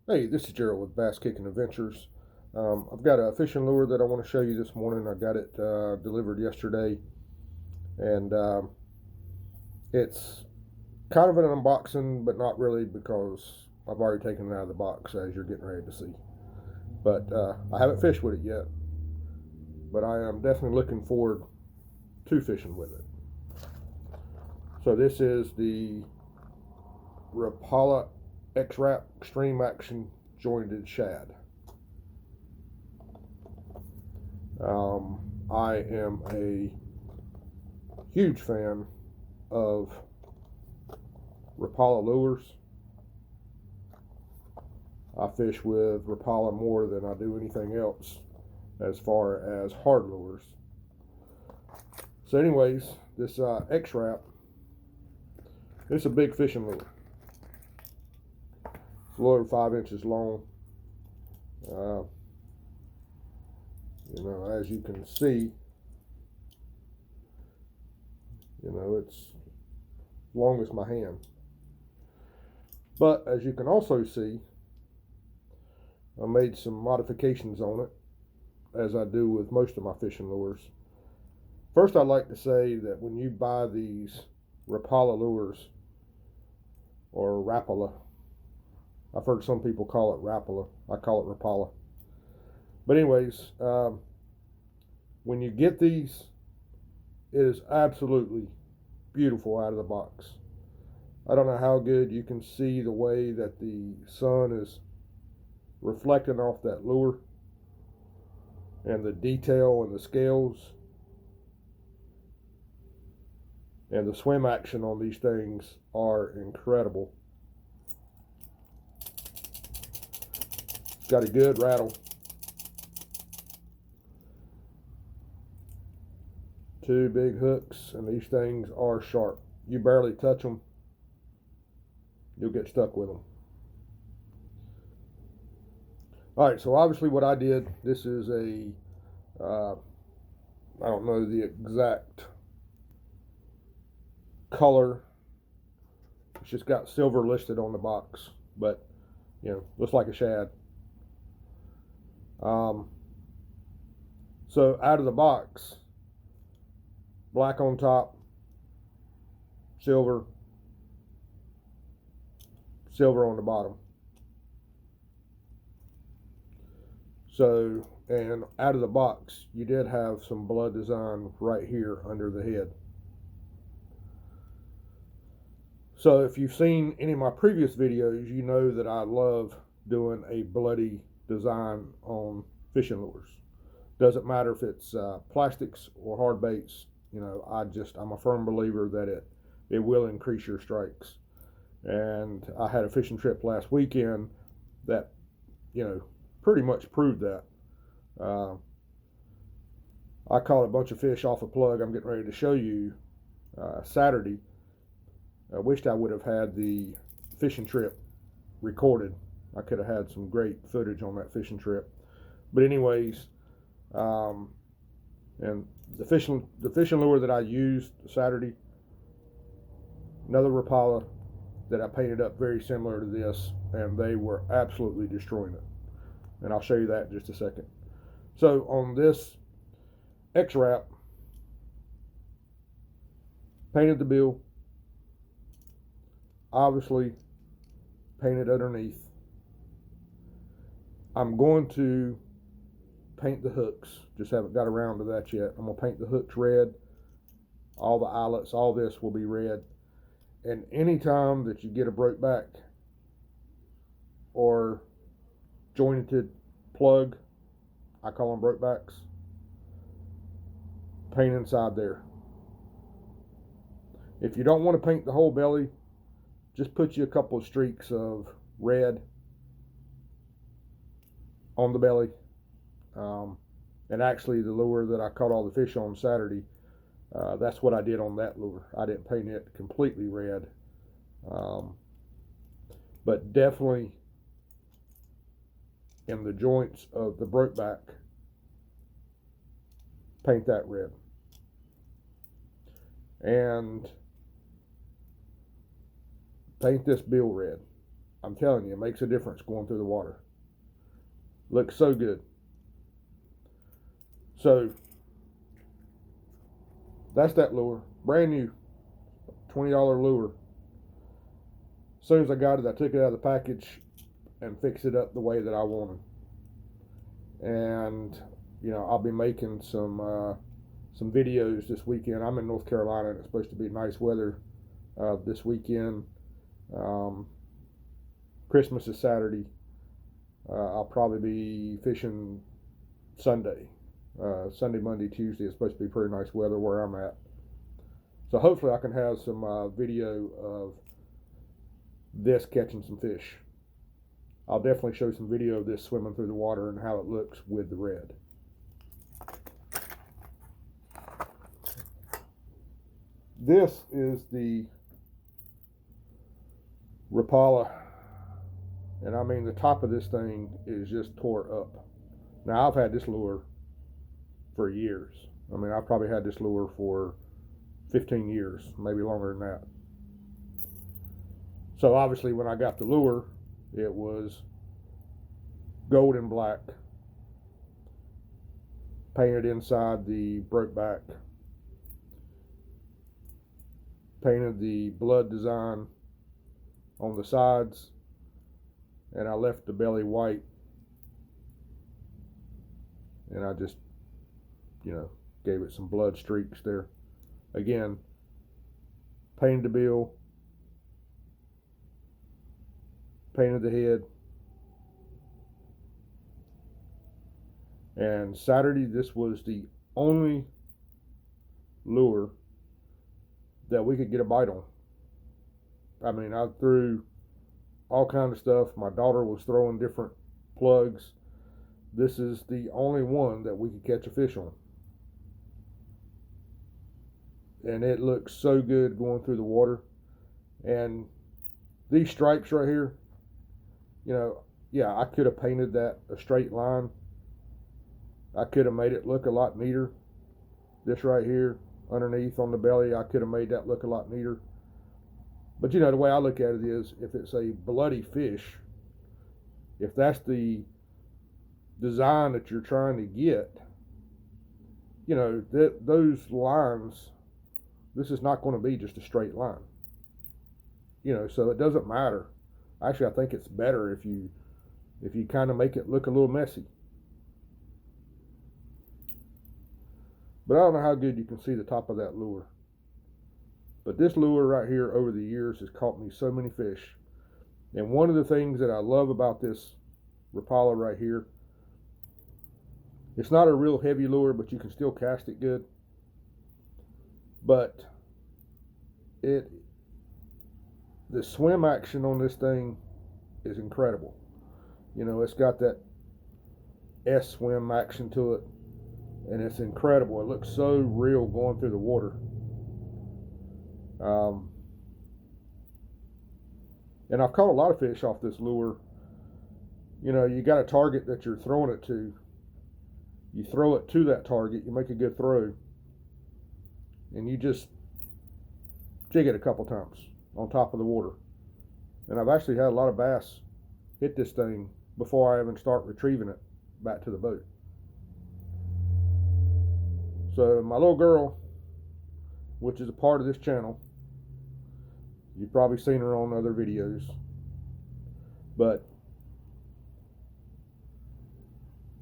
Hey, this is Gerald with Bass Kicking Adventures. I've got a fishing lure that I want to show you this morning. I got it delivered yesterday, and it's kind of an unboxing, but not really because I've already taken it out of the box, as you're getting ready to see. But I haven't fished with it yet, but I am definitely looking forward to fishing with it. So this is the Rapala X-Rap Extreme Action Jointed Shad. I am a huge fan of Rapala lures. I fish with Rapala more than I do anything else as far as hard lures. So anyways, this X-Rap, it's a big fishing lure. It's a little over 5 inches long. Uh, as you can see, it's long as my hand. But as you can also see, I made some modifications on it, as I do with most of my fishing lures. First, I'd like to say that when you buy these Rapala lures, or Rapala, I've heard some people call it Rapala, I call it Rapala. But anyways, when you get these, it is absolutely beautiful out of the box. I don't know how good you can see the way that the sun is reflecting off that lure and the detail and the scales and the swim action on these things are incredible. It's got a good rattle. Two big hooks, and these things are sharp. You barely touch them, you'll get stuck with them. All right, so obviously what I did, this is I don't know the exact color. It's just got silver listed on the box, but looks like a shad. So out of the box, black on top, silver on the bottom. So, and out of the box, you did have some blood design right here under the head. So if you've seen any of my previous videos, you know that I love doing a bloody design on fishing lures. Doesn't matter if it's plastics or hard baits. I'm a firm believer that it will increase your strikes. And I had a fishing trip last weekend that pretty much proved that. I caught a bunch of fish off a plug I'm getting ready to show you Saturday. I wished I would have had the fishing trip recorded. I could have had some great footage on that fishing trip. But anyways, and the fishing lure that I used Saturday, another Rapala that I painted up very similar to this, and they were absolutely destroying it. And I'll show you that in just a second. So on this X-Rap, painted the bill, obviously painted underneath. I'm going to paint the hooks, just haven't got around to that yet. I'm going to paint the hooks red, all the eyelets, all this will be red. And anytime that you get a broke back or jointed plug, I call them broke backs, paint inside there. If you don't want to paint the whole belly, just put you a couple of streaks of red on the belly. And actually the lure that I caught all the fish on Saturday, that's what I did on that lure. I didn't paint it completely red. But definitely in the joints of the broke back, paint that red. And paint this bill red. I'm telling you, it makes a difference going through the water. Looks so good. So that's that lure. Brand new. $20 lure. As soon as I got it, I took it out of the package and fixed it up the way that I wanted. And, you know, I'll be making some videos this weekend. I'm in North Carolina, and it's supposed to be nice weather this weekend. Christmas is Saturday. I'll probably be fishing Sunday. Sunday, Monday, Tuesday. It's supposed to be pretty nice weather where I'm at. So hopefully I can have some video of this catching some fish. I'll definitely show some video of this swimming through the water and how it looks with the red. This is the Rapala, and I mean the top of this thing is just tore up. Now I've had this lure for years. I mean, I've probably had this lure for 15 years, maybe longer than that. So obviously when I got the lure, it was gold and black, painted inside the broke back, painted the blood design on the sides, and I left the belly white, and I just, you know, gave it some blood streaks there. Again, painted the bill, painted the head. And Saturday, this was the only lure that we could get a bite on. I mean, I threw all kinds of stuff. My daughter was throwing different plugs. This is the only one that we could catch a fish on. And it looks so good going through the water. And these stripes right here, you know, yeah, I could have painted that a straight line. I could have made it look a lot neater. This right here, underneath on the belly, I could have made that look a lot neater. But you know, the way I look at it is, if it's a bloody fish, if that's the design that you're trying to get, you know, those lines, this is not going to be just a straight line. You know, so it doesn't matter. Actually, I think it's better if you kind of make it look a little messy. But I don't know how good you can see the top of that lure. But this lure right here over the years has caught me so many fish. And one of the things that I love about this Rapala right here, it's not a real heavy lure, but you can still cast it good. But the swim action on this thing is incredible. You know, it's got that S swim action to it, and it's incredible. It looks so real going through the water. And I've caught a lot of fish off this lure. You know, you got a target that you're throwing it to. You throw it to that target, you make a good throw, and you just jig it a couple times on top of the water. And I've actually had a lot of bass hit this thing before I even start retrieving it back to the boat. So my little girl, which is a part of this channel, you've probably seen her on other videos, but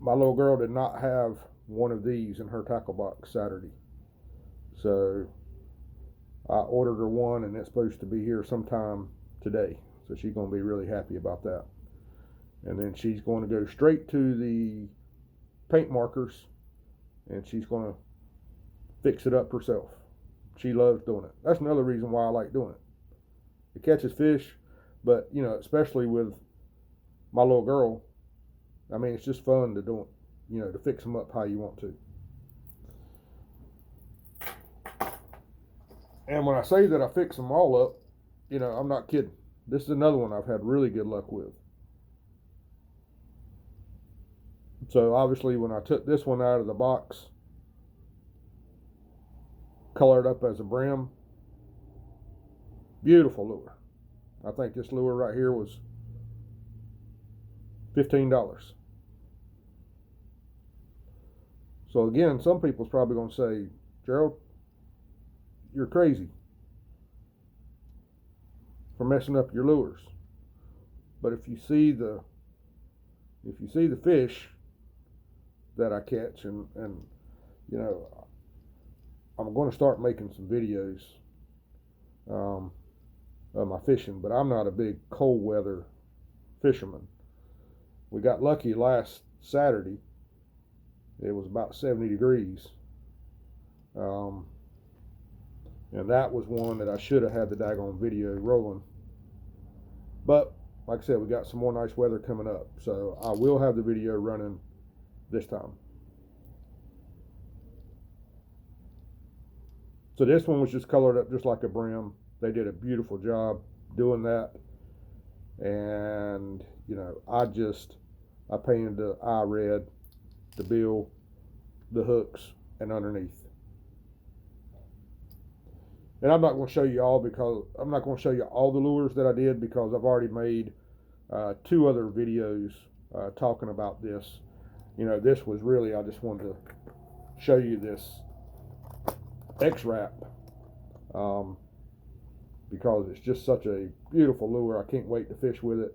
my little girl did not have one of these in her tackle box Saturday. So I ordered her one, and it's supposed to be here sometime today. So she's going to be really happy about that. And then she's going to go straight to the paint markers, and she's going to fix it up herself. She loves doing it. That's another reason why I like doing it. It catches fish, but, you know, especially with my little girl, I mean, it's just fun to do it, you know, to fix them up how you want to. And when I say that I fix them all up, you know, I'm not kidding. This is another one I've had really good luck with. So obviously when I took this one out of the box, colored up as a brim, beautiful lure. I think this lure right here was $15. So again, some people's probably going to say, Gerald, you're crazy for messing up your lures. But if you see the fish that I catch, and you know, I'm going to start making some videos of my fishing, but I'm not a big cold weather fisherman. We got lucky last Saturday. It was about 70 degrees. And that was one that I should have had the daggone video rolling. But like I said, we got some more nice weather coming up, so I will have the video running this time. So this one was just colored up just like a brim. They did a beautiful job doing that. And, you know, I painted the eye red, the bill, the hooks, and underneath. And I'm not going to show you all because I'm not going to show you all the lures that I did, because I've already made 2 other videos talking about this. You know, this was really, I just wanted to show you this X-Rap because it's just such a beautiful lure. I can't wait to fish with it.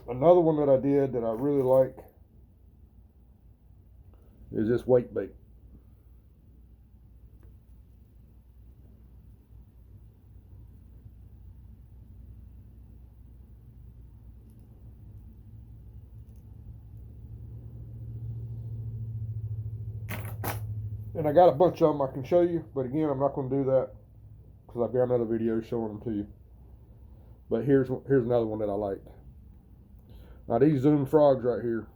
Another one that I did that I really like is this weight bait. And I got a bunch of them I can show you, but again, I'm not going to do that because I've got another video showing them to you. But here's another one that I liked. Now these Zoom frogs right here.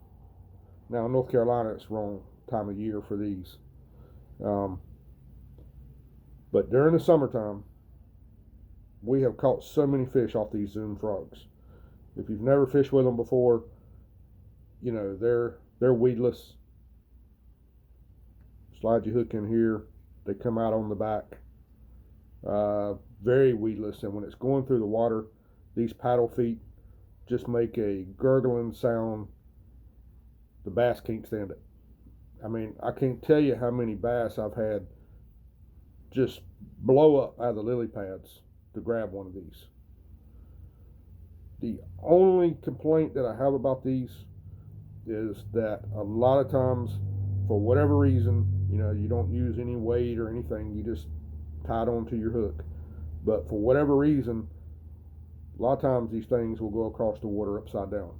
Now in North Carolina, it's wrong time of year for these. But during the summertime, we have caught so many fish off these Zoom frogs. If you've never fished with them before, you know, they're weedless. Slide your hook in here. They come out on the back. Very weedless. And when it's going through the water, these paddle feet just make a gurgling sound. The bass can't stand it. I mean, I can't tell you how many bass I've had just blow up out of the lily pads to grab one of these. The only complaint that I have about these is that a lot of times, for whatever reason, you know, you don't use any weight or anything, you just tie it onto your hook. But for whatever reason, a lot of times these things will go across the water upside down.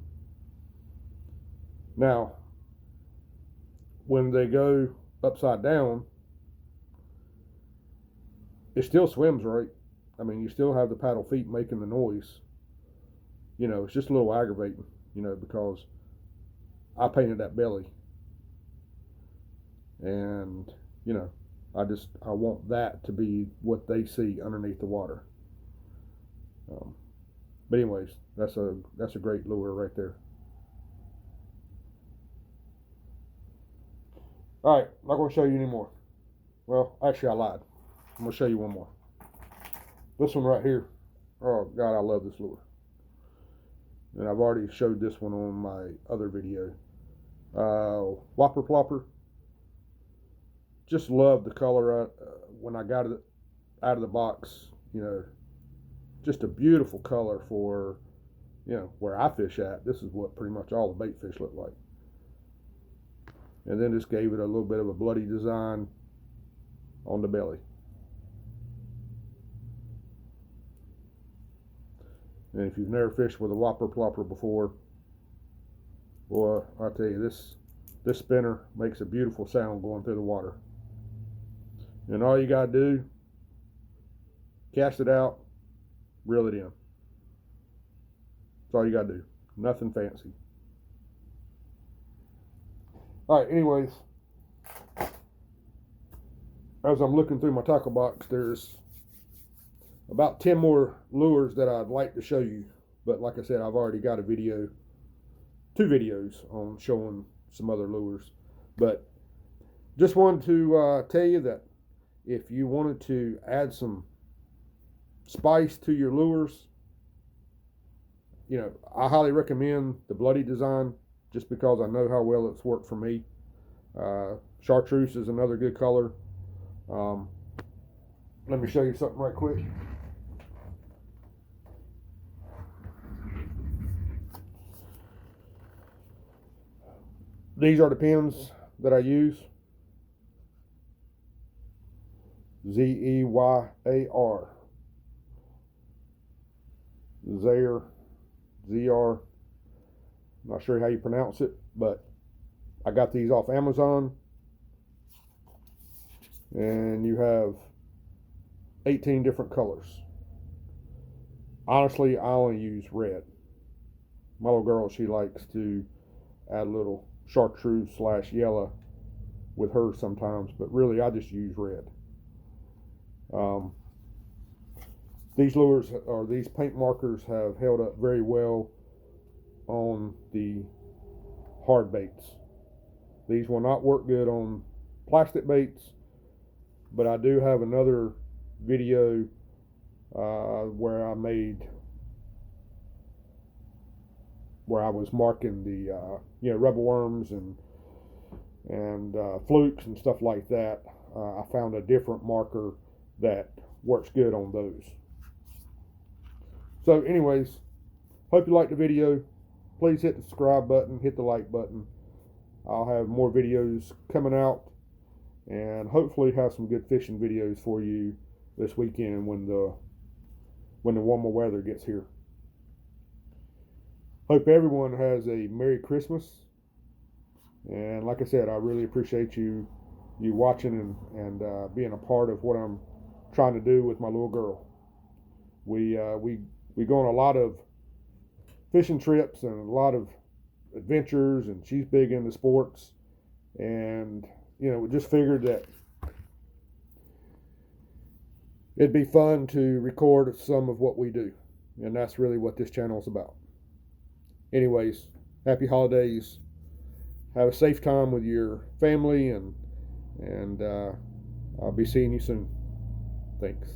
Now, when they go upside down, it still swims right. I mean, you still have the paddle feet making the noise. You know, it's just a little aggravating, you know, because I painted that belly. And, you know, I want that to be what they see underneath the water. But anyways, that's a great lure right there. All right, I'm not going to show you anymore. Well, actually, I lied. I'm going to show you one more. This one right here. Oh, God, I love this lure. And I've already showed this one on my other video. Whopper Plopper. Just love the color when I got it out of the box. You know, just a beautiful color for, you know, where I fish at. This is what pretty much all the bait fish look like. And then just gave it a little bit of a bloody design on the belly. And if you've never fished with a Whopper Plopper before, boy, I'll tell you, this spinner makes a beautiful sound going through the water. And all you got to do, cast it out, reel it in. That's all you got to do. Nothing fancy. All right, anyways, as I'm looking through my tackle box, there's about 10 more lures that I'd like to show you. But like I said, I've already got a video, 2 videos on showing some other lures. But just wanted to tell you that if you wanted to add some spice to your lures, you know, I highly recommend the bloody design just because I know how well it's worked for me. Chartreuse is another good color. Let me show you something right quick. These are the pins that I use. Zeyar. Zaire. ZR. Not sure how you pronounce it, but I got these off Amazon. And you have 18 different colors. Honestly, I only use red. My little girl, she likes to add a little chartreuse / yellow with hers sometimes, but really I just use red. These lures, or these paint markers, have held up very well on the hard baits. These will not work good on plastic baits, but I do have another video where I was marking the rubber worms and flukes and stuff like that. I found a different marker that works good on those. So anyways, hope you liked the video. Please hit the subscribe button, hit the like button. I'll have more videos coming out, and hopefully have some good fishing videos for you this weekend when the warmer weather gets here. Hope everyone has a Merry Christmas. And like I said, I really appreciate you watching and being a part of what I'm trying to do with my little girl. We go on a lot of fishing trips and a lot of adventures, and she's big into sports. And we just figured that it'd be fun to record some of what we do, and that's really what this channel is about. Anyways, happy holidays. Have a safe time with your family, and I'll be seeing you soon. Thanks.